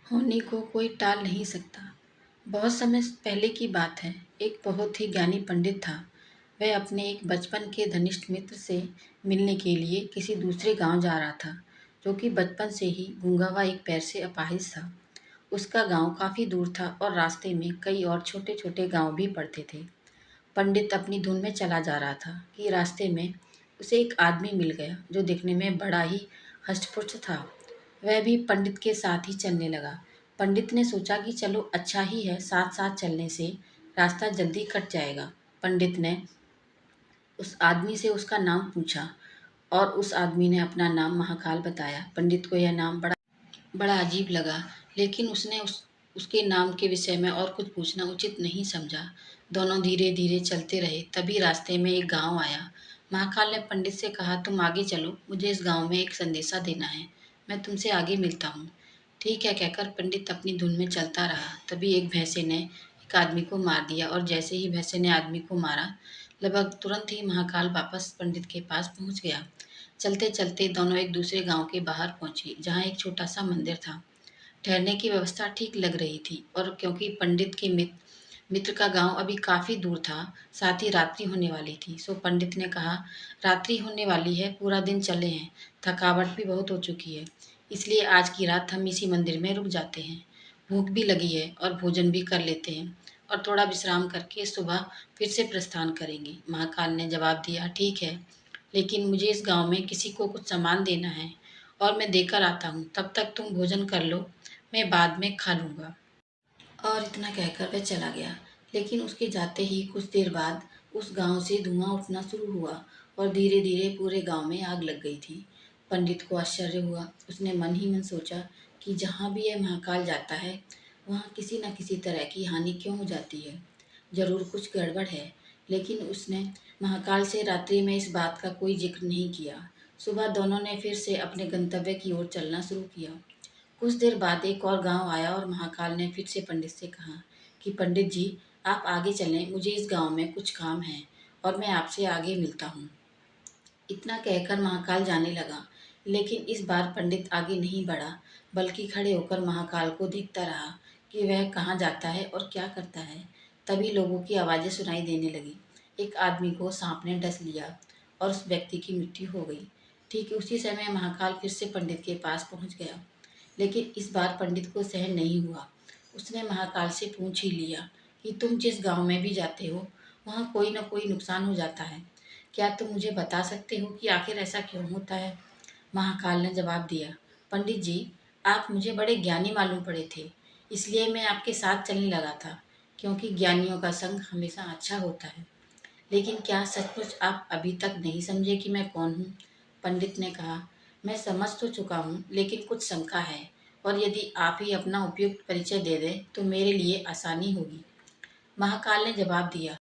होनी को कोई टाल नहीं सकता। बहुत समय पहले की बात है। एक बहुत ही ज्ञानी पंडित था। वह अपने एक बचपन के घनिष्ठ मित्र से मिलने के लिए किसी दूसरे गांव जा रहा था, जो कि बचपन से ही गूंगा व एक पैर से अपाहिज था। उसका गांव काफ़ी दूर था और रास्ते में कई और छोटे छोटे गांव भी पड़ते थे। पंडित अपनी धुन में चला जा रहा था कि रास्ते में उसे एक आदमी मिल गया, जो दिखने में बड़ा ही हष्टपुष्ट था। वह भी पंडित के साथ ही चलने लगा। पंडित ने सोचा कि चलो अच्छा ही है, साथ साथ चलने से रास्ता जल्दी कट जाएगा। पंडित ने उस आदमी से उसका नाम पूछा और उस आदमी ने अपना नाम महाकाल बताया। पंडित को यह नाम बड़ा बड़ा अजीब लगा, लेकिन उसने उसके नाम के विषय में और कुछ पूछना उचित नहीं समझा। दोनों धीरे धीरे चलते रहे। तभी रास्ते में एक गांव आया। महाकाल ने पंडित से कहा, तुम आगे चलो, मुझे इस गांव में एक संदेशा देना है। मैं तुमसे आगे मिलता हूँ। ठीक है कहकर पंडित अपनी धुन में चलता रहा। तभी एक भैंसे ने एक आदमी को मार दिया और जैसे ही भैंसे ने आदमी को मारा, लगभग तुरंत ही महाकाल वापस पंडित के पास पहुंच गया। चलते चलते दोनों एक दूसरे गांव के बाहर पहुंचे, जहां एक छोटा सा मंदिर था। ठहरने की व्यवस्था ठीक लग रही थी और क्योंकि पंडित के मित्र का गांव अभी काफी दूर था, साथ ही रात्रि होने वाली थी, सो पंडित ने कहा, रात्रि होने वाली है, पूरा दिन चले हैं, थकावट भी बहुत हो चुकी है, इसलिए आज की रात हम इसी मंदिर में रुक जाते हैं। भूख भी लगी है और भोजन भी कर लेते हैं और थोड़ा विश्राम करके सुबह फिर से प्रस्थान करेंगे। महाकाल ने जवाब दिया, ठीक है, लेकिन मुझे इस गांव में किसी को कुछ सामान देना है और मैं देकर आता हूँ। तब तक तुम भोजन कर लो, मैं बाद में खा लूँगा। और इतना कहकर वह चला गया। लेकिन उसके जाते ही कुछ देर बाद उस गांव से धुआं उठना शुरू हुआ और धीरे धीरे पूरे गांव में आग लग गई थी। पंडित को आश्चर्य हुआ। उसने मन ही मन सोचा कि जहाँ भी यह महाकाल जाता है, वहाँ किसी न किसी तरह की हानि क्यों हो जाती है। जरूर कुछ गड़बड़ है। लेकिन उसने महाकाल से रात्रि में इस बात का कोई जिक्र नहीं किया। सुबह दोनों ने फिर से अपने गंतव्य की ओर चलना शुरू किया। कुछ देर बाद एक और गांव आया और महाकाल ने फिर से पंडित से कहा कि पंडित जी, आप आगे चलें, मुझे इस गांव में कुछ काम है और मैं आपसे आगे मिलता हूँ। इतना कहकर महाकाल जाने लगा, लेकिन इस बार पंडित आगे नहीं बढ़ा, बल्कि खड़े होकर महाकाल को देखता रहा कि वह कहाँ जाता है और क्या करता है। तभी लोगों की आवाज़ें सुनाई देने लगी। एक आदमी को सांप ने डस लिया और उस व्यक्ति की मृत्यु हो गई। ठीक उसी समय महाकाल फिर से पंडित के पास पहुंच गया, लेकिन इस बार पंडित को सहन नहीं हुआ। उसने महाकाल से पूछ ही लिया कि तुम जिस गांव में भी जाते हो, वहाँ कोई न कोई नुकसान हो जाता है। क्या तुम मुझे बता सकते हो कि आखिर ऐसा क्यों होता है? महाकाल ने जवाब दिया, पंडित जी, आप मुझे बड़े ज्ञानी मालूम पड़े थे, इसलिए मैं आपके साथ चलने लगा था, क्योंकि ज्ञानियों का संग हमेशा अच्छा होता है। लेकिन क्या सचमुच आप अभी तक नहीं समझे कि मैं कौन हूँ? पंडित ने कहा, मैं समझ तो चुका हूँ, लेकिन कुछ शंका है, और यदि आप ही अपना उपयुक्त परिचय दे दें तो मेरे लिए आसानी होगी। महाकाल ने जवाब दिया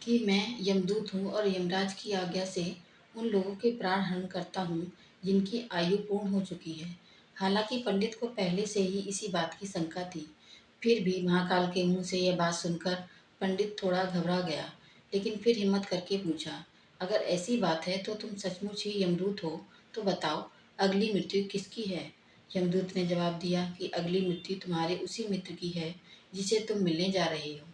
कि मैं यमदूत हूँ और यमराज की आज्ञा से उन लोगों के प्राण हरण करता हूँ जिनकी आयु पूर्ण हो चुकी है। हालांकि पंडित को पहले से ही इसी बात की शंका थी, फिर भी महाकाल के मुंह से यह बात सुनकर पंडित थोड़ा घबरा गया, लेकिन फिर हिम्मत करके पूछा, अगर ऐसी बात है तो तुम सचमुच ही यमदूत हो, तो बताओ, अगली मृत्यु किसकी है? यमदूत ने जवाब दिया कि अगली मृत्यु तुम्हारे उसी मित्र की है जिसे तुम मिलने जा रहे हो,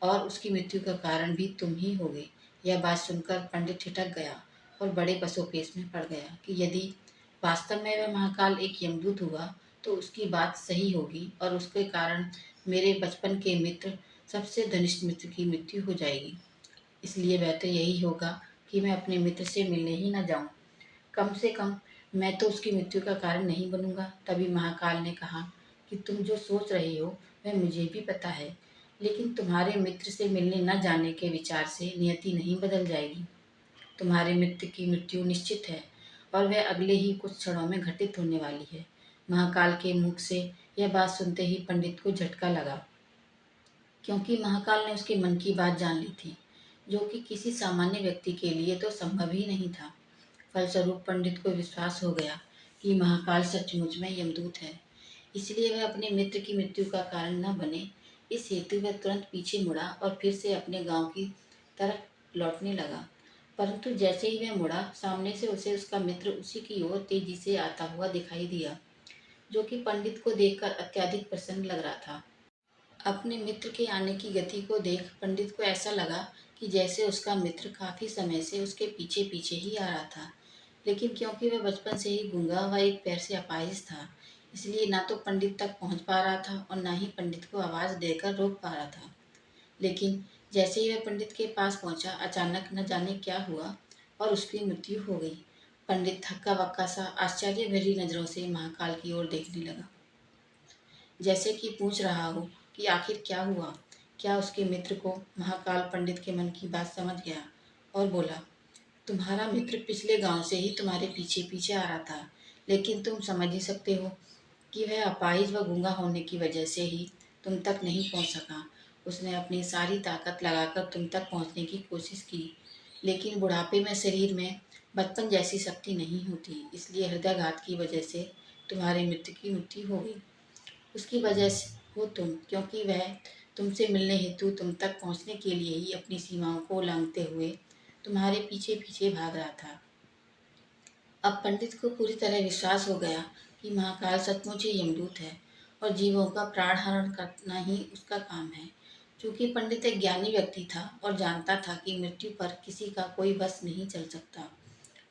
और उसकी मृत्यु का कारण भी तुम ही होगे। यह बात सुनकर पंडित ठिठक गया और बड़े पसोपेश में पड़ गया कि यदि वास्तव में वह महाकाल एक यमदूत हुआ तो उसकी बात सही होगी और उसके कारण मेरे बचपन के मित्र, सबसे घनिष्ठ मित्र की मृत्यु हो जाएगी। इसलिए बेहतर यही होगा कि मैं अपने मित्र से मिलने ही न जाऊं। कम से कम मैं तो उसकी मृत्यु का कारण नहीं बनूंगा। तभी महाकाल ने कहा कि तुम जो सोच रहे हो वह मुझे भी पता है, लेकिन तुम्हारे मित्र से मिलने न जाने के विचार से नियति नहीं बदल जाएगी। तुम्हारे मित्र की मृत्यु निश्चित है और वह अगले ही कुछ क्षणों में घटित होने वाली है। महाकाल के मुख से यह बात सुनते ही पंडित को झटका लगा, क्योंकि महाकाल ने उसके मन की बात जान ली थी, जो कि किसी सामान्य व्यक्ति के लिए तो संभव ही नहीं था। फलस्वरूप पंडित को विश्वास हो गया कि महाकाल सचमुच में यमदूत है, इसलिए वह अपने मित्र की मृत्यु का कारण न बने, इस हेतु वह तुरंत पीछे मुड़ा और फिर से अपने गांव की तरफ लौटने लगा। परंतु जैसे ही वह मुड़ा, सामने से उसे उसका मित्र उसी की ओर तेजी से आता हुआ दिखाई दिया। जो कि पंडित को देखकर अत्यधिक प्रसन्न लग रहा था। अपने मित्र के आने की गति को देख पंडित को ऐसा लगा कि जैसे उसका मित्र काफी समय से उसके पीछे पीछे ही आ रहा था। लेकिन क्योंकि वह बचपन से ही गूंगा व एक पैर से अपाहिज था, इसलिए ना तो पंडित तक पहुंच पा रहा था और ना ही पंडित को आवाज देकर रोक पा रहा था। लेकिन जैसे ही वह पंडित के पास पहुंचा, अचानक न जाने क्या हुआ और उसकी मृत्यु हो गई। पंडित हक्का बक्का सा आश्चर्य भरी नजरों से महाकाल की ओर देखने लगा, जैसे कि पूछ रहा हो कि आखिर क्या हुआ। क्या उसके मित्र को महाकाल पंडित के मन की बात समझ गया और बोला, तुम्हारा मित्र पिछले गांव से ही तुम्हारे पीछे पीछे आ रहा था, लेकिन तुम समझ ही सकते हो कि वह अपाहिज व गूंगा होने की वजह से ही तुम तक नहीं पहुंच सका। उसने अपनी सारी ताकत लगाकर तुम तक पहुंचने की कोशिश की, लेकिन बुढ़ापे में शरीर में बचपन जैसी शक्ति नहीं होती, इसलिए हृदयाघात की वजह से तुम्हारे मित्र की मृत्यु हो गई। उसकी वजह से हो तुम, क्योंकि वह तुमसे मिलने हेतु तुम तक पहुंचने के लिए ही अपनी सीमाओं को उल्लंघते हुए तुम्हारे पीछे पीछे भाग रहा था। अब पंडित को पूरी तरह विश्वास हो गया कि महाकाल सचमुच ही यमदूत है और जीवों का प्राण हरण करना ही उसका काम है। चूंकि पंडित एक ज्ञानी व्यक्ति था और जानता था कि मृत्यु पर किसी का कोई बस नहीं चल सकता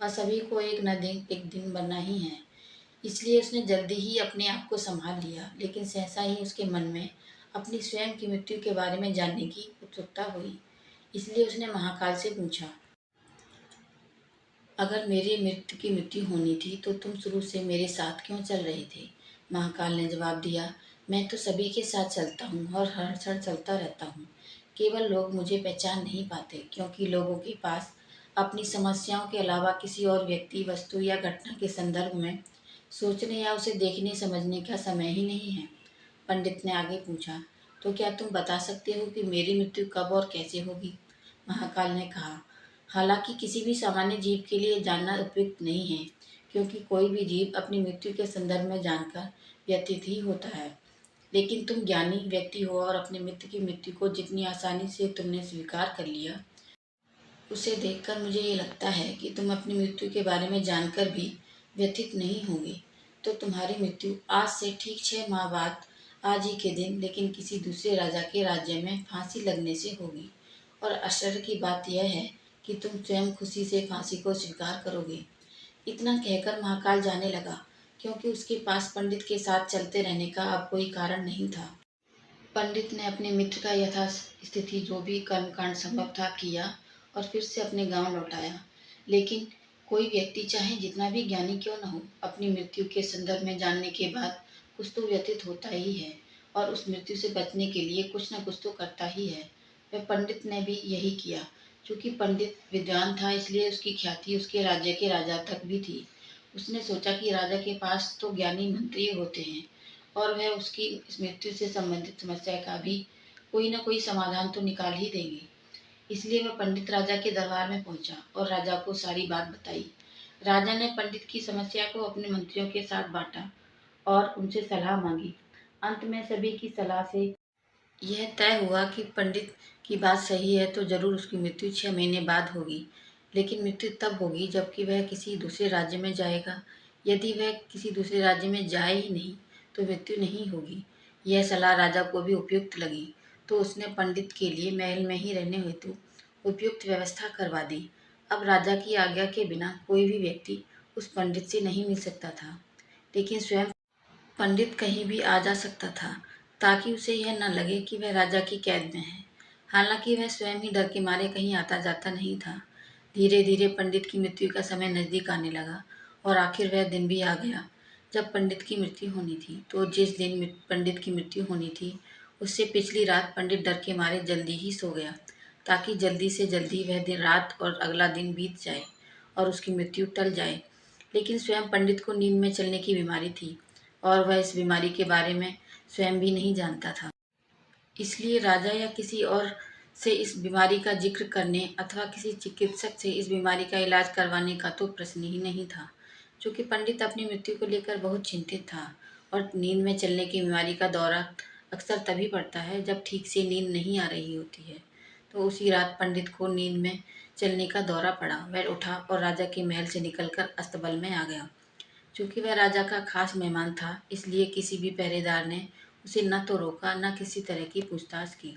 और सभी को एक दिन मरना ही है, इसलिए उसने जल्दी ही अपने आप को संभाल लिया। लेकिन सहसा ही उसके मन में अपनी स्वयं की मृत्यु के बारे में जानने की उत्सुकता हुई, इसलिए उसने महाकाल से पूछा, अगर मेरे मित्र की मृत्यु होनी थी तो तुम शुरू से मेरे साथ क्यों चल रहे थे। महाकाल ने जवाब दिया, मैं तो सभी के साथ चलता हूँ और हर क्षण चलता रहता हूँ। केवल लोग मुझे पहचान नहीं पाते, क्योंकि लोगों के पास अपनी समस्याओं के अलावा किसी और व्यक्ति, वस्तु या घटना के संदर्भ में सोचने या उसे देखने समझने का समय ही नहीं है। पंडित ने आगे पूछा, तो क्या तुम बता सकते हो कि मेरी मृत्यु कब और कैसे होगी। महाकाल ने कहा, हालांकि किसी भी सामान्य जीव के लिए जानना उपयुक्त नहीं है, क्योंकि कोई भी जीव अपनी मृत्यु के संदर्भ में जानकर व्यथित ही होता है। लेकिन तुम ज्ञानी व्यक्ति हो और अपने मित्र की मृत्यु को जितनी आसानी से तुमने स्वीकार कर लिया, उसे देखकर मुझे ये लगता है कि तुम अपनी मृत्यु के बारे में जानकर भी व्यथित नहीं होगे। तो तुम्हारी मृत्यु आज से ठीक 6 माह बाद आज ही के दिन, लेकिन किसी दूसरे राजा के राज्य में फांसी लगने से होगी। और आश्चर्य की बात यह है कि तुम स्वयं खुशी से फांसी को स्वीकार करोगे। इतना कहकर महाकाल जाने लगा, क्योंकि उसके पास पंडित के साथ चलते रहने का अब कोई कारण नहीं था। पंडित ने अपने मित्र का यथास्थिति जो भी कर्मकांड संभव था किया और फिर से अपने गांव लौट आया। लेकिन कोई व्यक्ति चाहे जितना भी ज्ञानी क्यों न हो, अपनी मृत्यु के संदर्भ में जानने के बाद कुछ तो व्यतीत होता ही है और उस मृत्यु से बचने के लिए कुछ न कुछ तो करता ही है। वह पंडित ने भी यही किया। चूंकि पंडित विद्वान था, इसलिए उसकी ख्याति उसके राज्य के राजा तक भी थी। उसने सोचा कि राजा के पास तो ज्ञानी मंत्री होते हैं और वह उसकी इस मृत्यु से संबंधित समस्या का भी कोई न कोई समाधान तो निकाल ही देंगे। इसलिए वह पंडित राजा के दरबार में पहुंचा और राजा को सारी बात बताई। राजा ने पंडित की समस्या को अपने मंत्रियों के साथ बांटा और उनसे सलाह मांगी। अंत में सभी की सलाह से यह तय हुआ कि पंडित की बात सही है तो जरूर उसकी मृत्यु 6 महीने बाद होगी। लेकिन मृत्यु तब होगी जबकि वह किसी दूसरे राज्य में जाएगा। यदि वह किसी दूसरे राज्य में जाए ही नहीं तो मृत्यु नहीं होगी। यह सलाह राजा को भी उपयुक्त लगी, तो उसने पंडित के लिए महल में ही रहने हेतु उपयुक्त व्यवस्था करवा दी। अब राजा की आज्ञा के बिना कोई भी व्यक्ति उस पंडित से नहीं मिल सकता था, लेकिन स्वयं पंडित कहीं भी आ जा सकता था, ताकि उसे यह न लगे कि वह राजा की कैद में है। हालांकि वह स्वयं ही डर के मारे कहीं आता जाता नहीं था। धीरे धीरे पंडित की मृत्यु का समय नजदीक आने लगा और आखिर वह दिन भी आ गया जब पंडित की मृत्यु होनी थी। तो जिस दिन पंडित की मृत्यु होनी थी, उससे पिछली रात पंडित डर के मारे जल्दी ही सो गया, ताकि जल्दी से जल्दी वह दिन रात और अगला दिन बीत जाए और उसकी मृत्यु टल जाए। लेकिन स्वयं पंडित को नींद में चलने की बीमारी थी और वह इस बीमारी के बारे में स्वयं भी नहीं जानता था। इसलिए राजा या किसी और से इस बीमारी का जिक्र करने अथवा किसी चिकित्सक से इस बीमारी का इलाज करवाने का तो प्रश्न ही नहीं था। चूंकि पंडित अपनी मृत्यु को लेकर बहुत चिंतित था और नींद में चलने की बीमारी का दौरा अक्सर तभी पड़ता है जब ठीक से नींद नहीं आ रही होती है। तो उसी रात पंडित को नींद में चलने का दौरा पड़ा। वह उठा और राजा के महल से निकलकर अस्तबल में आ गया। चूँकि वह राजा का खास मेहमान था, इसलिए किसी भी पहरेदार ने उसे न तो रोका न किसी तरह की पूछताछ की।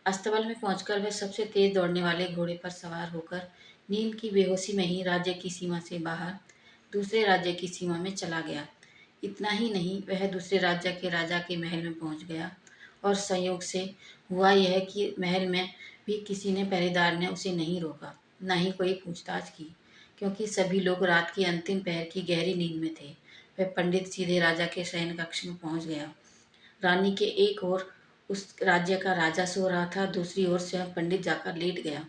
अस्तबल में पहुंचकर वह सबसे तेज दौड़ने वाले घोड़े पर सवार होकर नींद की बेहोशी में ही राज्य की सीमा से बाहर दूसरे राज्य की सीमा में चला गया। इतना ही नहीं, वह दूसरे राज्य के राजा के महल में पहुंच गया और संयोग से हुआ यह कि महल में भी किसी ने पहरेदार ने उसे नहीं रोका, न ही कोई पूछताछ की, क्योंकि सभी लोग रात की अंतिम पहर की गहरी नींद में थे। वह पंडित सीधे राजा के शयन कक्ष में पहुंच गया। रानी के एक ओर उस राज्य का राजा सो रहा था, दूसरी ओर स्वयं पंडित जाकर लेट गया।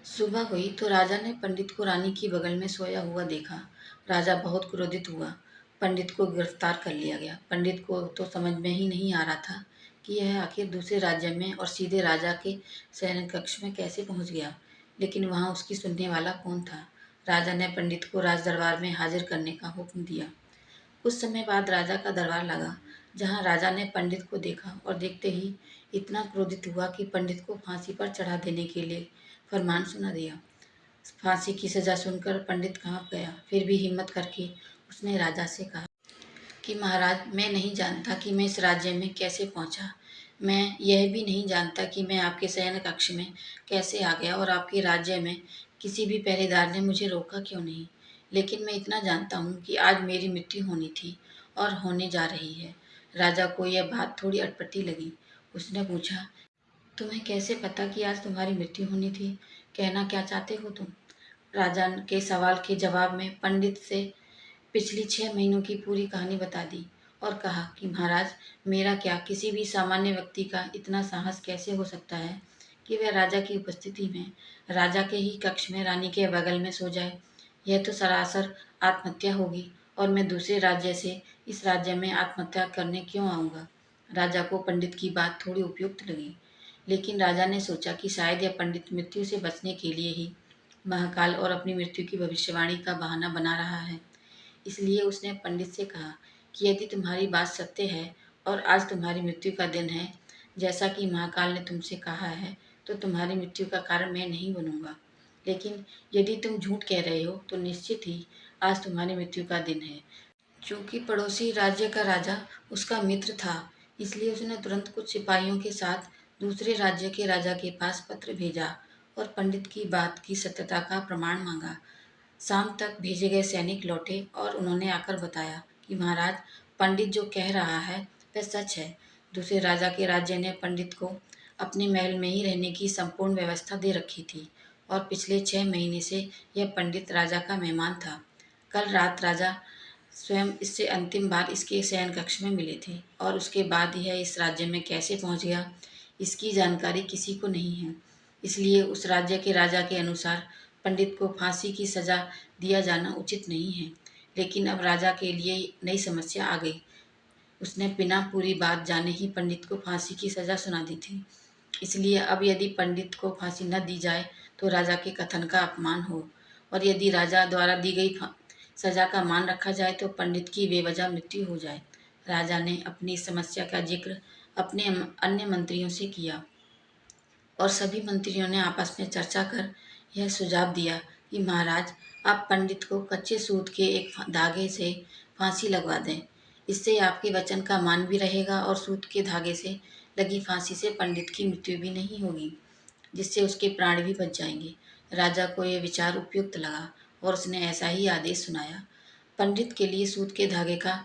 सुबह हुई तो राजा ने पंडित को रानी की बगल में सोया हुआ देखा। राजा बहुत क्रोधित हुआ। पंडित को गिरफ्तार कर लिया गया। पंडित को तो समझ में ही नहीं आ रहा था कि यह आखिर दूसरे राज्य में और सीधे राजा के शयन कक्ष में कैसे पहुंच गया, लेकिन वहां उसकी सुनने वाला कौन था। राजा ने पंडित को राज दरबार में हाजिर करने का हुक्म दिया। कुछ समय बाद राजा का दरबार लगा, जहाँ राजा ने पंडित को देखा और देखते ही इतना क्रोधित हुआ कि पंडित को फांसी पर चढ़ा देने के लिए फरमान सुना दिया। फांसी की सजा सुनकर पंडित कांप गया। फिर भी हिम्मत करके उसने राजा से कहा कि महाराज, मैं नहीं जानता कि मैं इस राज्य में कैसे पहुंचा। मैं यह भी नहीं जानता कि मैं आपके शयन कक्ष में कैसे आ गया और आपके राज्य में किसी भी पहरेदार ने मुझे रोका क्यों नहीं। लेकिन मैं इतना जानता हूँ कि आज मेरी मृत्यु होनी थी और होने जा रही है। राजा को यह बात थोड़ी अटपटी लगी। उसने पूछा, तुम्हें कैसे पता कि आज तुम्हारी मृत्यु होनी थी? कहना क्या चाहते हो तुम? राजा के सवाल के जवाब में पंडित से पिछली 6 महीनों की पूरी कहानी बता दी और कहा कि महाराज, मेरा क्या, किसी भी सामान्य व्यक्ति का इतना साहस कैसे हो सकता है कि वह राजा की उपस्थिति में राजा के ही कक्ष में रानी के बगल में सो जाए। यह तो सरासर आत्महत्या होगी और मैं दूसरे राज्य से इस राज्य में आत्महत्या करने क्यों आऊँगा। राजा को पंडित की बात थोड़ी उपयुक्त लगी, लेकिन राजा ने सोचा कि शायद यह पंडित मृत्यु से बचने के लिए ही महाकाल और अपनी मृत्यु की भविष्यवाणी का बहाना बना रहा है। इसलिए उसने पंडित से कहा कि यदि तुम्हारी बात सत्य है और आज तुम्हारी मृत्यु का दिन है, जैसा कि महाकाल ने तुमसे कहा है, तो तुम्हारी मृत्यु का कारण मैं नहीं बनूंगा। लेकिन यदि तुम झूठ कह रहे हो तो निश्चित ही आज तुम्हारी मृत्यु का दिन है। चूंकि पड़ोसी राज्य का राजा उसका मित्र था, इसलिए उसने तुरंत कुछ सिपाहियों के साथ दूसरे राज्य के राजा के पास पत्र भेजा और पंडित की बात की सत्यता का प्रमाण मांगा। शाम तक भेजे गए सैनिक लौटे और उन्होंने आकर बताया कि महाराज, पंडित जो कह रहा है वह सच है। दूसरे राजा के राज्य ने पंडित को अपने महल में ही रहने की संपूर्ण व्यवस्था दे रखी थी और पिछले 6 महीने से यह पंडित राजा का मेहमान था। कल रात राजा स्वयं इससे अंतिम बार इसके शयन कक्ष में मिले थे और उसके बाद यह इस राज्य में कैसे पहुंच गया, इसकी जानकारी किसी को नहीं है। इसलिए उस राज्य के राजा के अनुसार पंडित को फांसी की सजा दिया जाना उचित नहीं है। लेकिन अब राजा के लिए नई समस्या आ गई। उसने बिना पूरी बात जाने ही पंडित को फांसी की सजा सुना दी थी। इसलिए अब यदि पंडित को फांसी न दी जाए तो राजा के कथन का अपमान हो, और यदि राजा द्वारा दी गई सजा का मान रखा जाए तो पंडित की बेवजह मृत्यु हो जाए। राजा ने अपनी समस्या का जिक्र अपने अन्य मंत्रियों से किया और सभी मंत्रियों ने आपस में चर्चा कर यह सुझाव दिया कि महाराज, आप पंडित को कच्चे सूत के एक धागे से फांसी लगवा दें। इससे आपके वचन का मान भी रहेगा और सूत के धागे से लगी फांसी से पंडित की मृत्यु भी नहीं होगी, जिससे उसके प्राण भी बच जाएंगे। राजा को यह विचार उपयुक्त लगा और उसने ऐसा ही आदेश सुनाया। पंडित के लिए सूत के धागे का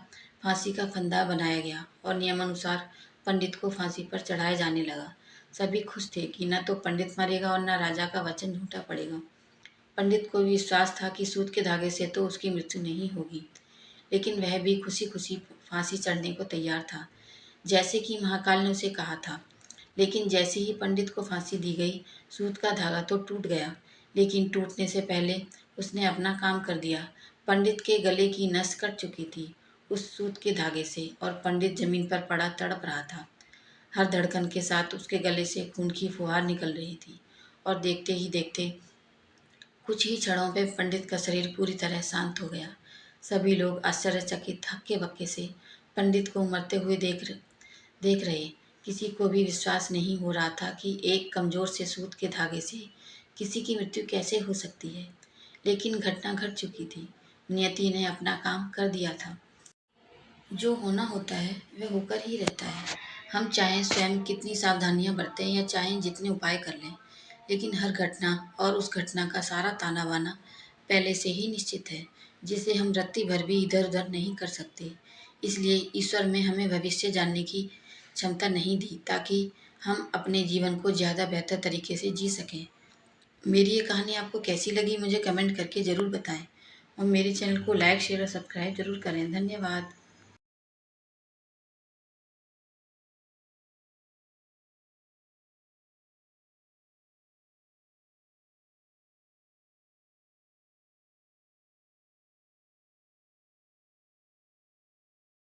फांसी का फंदा बनाया गया और नियमानुसार पंडित को फांसी पर चढ़ाया जाने लगा। सभी खुश थे कि न तो पंडित मरेगा और न राजा का वचन झूठा पड़ेगा। पंडित को विश्वास था कि सूत के धागे से तो उसकी मृत्यु नहीं होगी, लेकिन वह भी खुशी खुशी फांसी चढ़ने को तैयार था, जैसे कि महाकाल ने उसे कहा था। लेकिन जैसे ही पंडित को फांसी दी गई, सूत का धागा तो टूट गया, लेकिन टूटने से पहले उसने अपना काम कर दिया। पंडित के गले की नस कट चुकी थी उस सूत के धागे से और पंडित जमीन पर पड़ा तड़प रहा था। हर धड़कन के साथ उसके गले से खून की फुहार निकल रही थी और देखते ही देखते कुछ ही क्षणों में पंडित का शरीर पूरी तरह शांत हो गया। सभी लोग आश्चर्यचकित हक्के बक्के से पंडित को मरते हुए देख रहे। किसी को भी विश्वास नहीं हो रहा था कि एक कमजोर से सूत के धागे से किसी की मृत्यु कैसे हो सकती है। लेकिन घटना घट चुकी थी। नियति ने अपना काम कर दिया था। जो होना होता है वह होकर ही रहता है। हम चाहें स्वयं कितनी सावधानियां बरतें या चाहें जितने उपाय कर लें, लेकिन हर घटना और उस घटना का सारा ताना बाना पहले से ही निश्चित है, जिसे हम रत्ती भर भी इधर उधर नहीं कर सकते। इसलिए ईश्वर ने हमें भविष्य जानने की क्षमता नहीं दी ताकि हम अपने जीवन को ज़्यादा बेहतर तरीके से जी सकें। मेरी ये कहानी आपको कैसी लगी मुझे कमेंट करके ज़रूर बताएं और मेरे चैनल को लाइक शेयर और सब्सक्राइब ज़रूर करें। धन्यवाद।